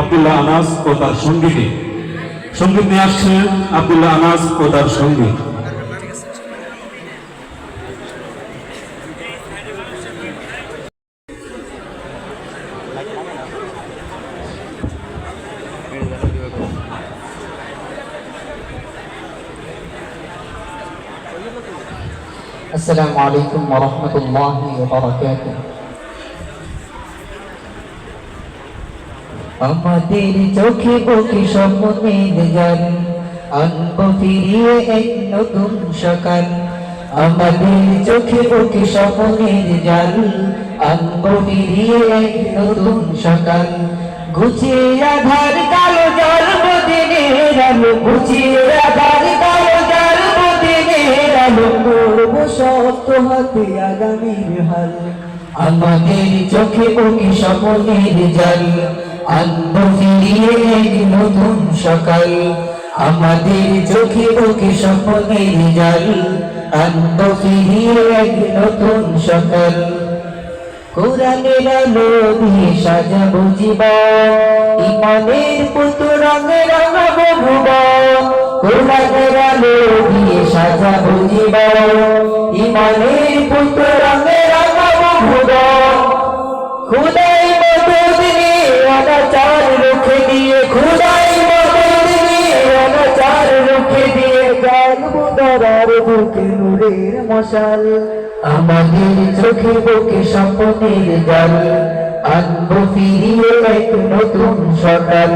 আব্দুল্লাহ আনাস ও তার সঙ্গীকে। সঙ্গীত নিয়ে আসছেন আব্দুল্লাহ আনাস ও তার সঙ্গী। আসসালামু আলাইকুম ওয়া রাহমাতুল্লাহি ওয়া বারাকাতুহু। আমাদের চোখে বুকে স্বপ্নের জাল, আনবো ফিরিয়ে এক নতুন সকাল। আমাদের চোখে বুকে স্বপ্নের জাল, আনবো ফিরিয়ে এক নতুন সকাল। ঘুচিয়ে আধার কালো জল দিনের আলো, ঘুচিয়ে আধার কালো জল দিনের আলো, করবো সত্য হাতে আগামীর হাল। আমাদের চোখে বুকে স্বপ্নের জাল, আনবো ফিরিয়ে এক নতুন সকাল। আমাদের চোখে বুকে স্বপ্নের জাল, আনবো ফিরিয়ে এক নতুন সকাল। কোরআনের আলো দিয়ে সাজাবো জীবন, ইমানের পুতুল রঙে রাঙাবো ভুবন। কোরআনের আলো দিয়ে সাজাবো জীবন, ইমানের পুতুল রঙে রাঙাবো ভুবন। খুদাই মদদ নিয়ে অনাচার রুখে দিয়ে, খুদাই মদদ নিয়ে অনাচার রুখে দিয়ে, জ্বালবো ধরার বুকে নূরের মশাল। আমাদের চোখে বুকে স্বপ্নের জাল, আনবো ফিরিয়ে এক নতুন সকাল।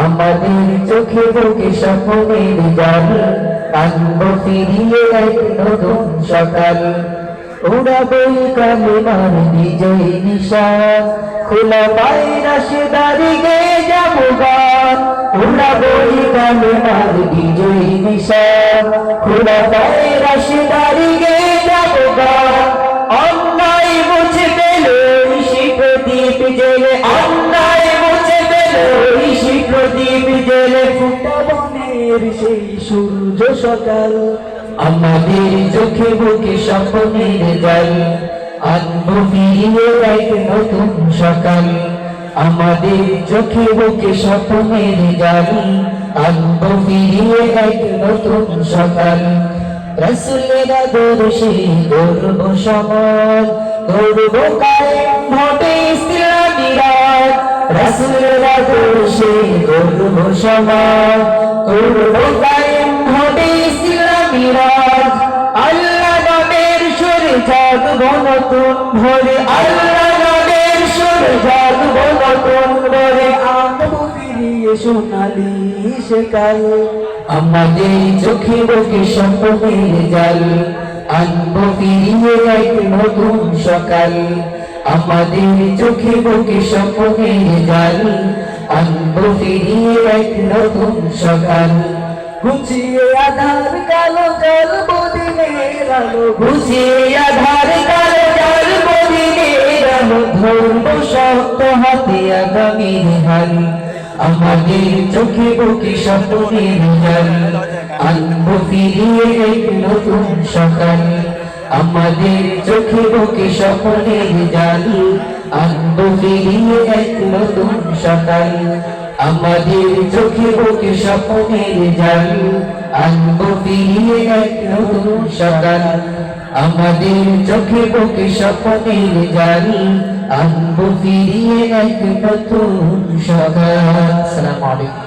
আমাদের চোখে বুকে স্বপ্নের জাল, আনবো ফিরিয়ে এক নতুন সকাল। উড়াবো কালিমার বিজয় নিশান, খোলা পায়ে রাশেদারি গেয়ে যাবো গান। উড়াবো কালিমার বিজয় নিশান, খোলা পায়ে রাশেদারি গেয়ে যাবো গান। অন্যায় মুছে পেলে ঋষি প্রদীপ জেলে, অন্যায় মুছে পেলে ঋষি প্রদীপ জেলে, ফুটাবনের সেই সূর্য সকাল। আমাদের চোখে বুকে স্বপ্নের জাল, আনবো ফিরিয়ে এক নতুন সকাল। আমাদের চোখে বুকে স্বপ্নের জাল, আনবো ফিরিয়ে এক নতুন সকাল। রাসূলের আদর্শে গড়বো সমাজ, গড়বো কায়েম হবে ইসলামী রাত। রাসূলের আদর্শে গড়বো সমাজ, গড়বো কায়েম হবে ইসলামী রাত। আল্লাহ নামের সুরে জাগবো নতুন ভোরে, আল্লাহ নামের সুরে জাগবো নতুন ভোরে, আনবো ফিরিয়ে সোনালি সেকাল। আমাদের চোখে বুকে স্বপ্নের জাল, আনবো ফিরিয়ে এক নতুন সকাল। আমাদের চোখে বুকে স্বপ্নের জাল, আনবো ফিরিয়ে এক নতুন সকাল। ঘুচিয়ে আধার কালো জল দিনের আলো, ঘুচিয়ে আধার কালো জল দিনের আলো, ধরবো শক্ত হাতে আগামীর হাল। আমাদের চোখে বুকে স্বপ্নের জাল, আনবো ফিরিয়ে এক নতুন সকাল। আমাদের চোখে বুকে স্বপ্নের জাল, আনবো ফিরিয়ে এক নতুন সকাল। আমাদের চোখে বুকে স্বপ্নের জাল, আনবো ফিরিয়ে এক নতুন সকাল। আমাদের চোখে বুকে স্বপ্নের জাল, আনবো ফিরিয়ে এক নতুন সকাল। আসসালামু আলাইকুম।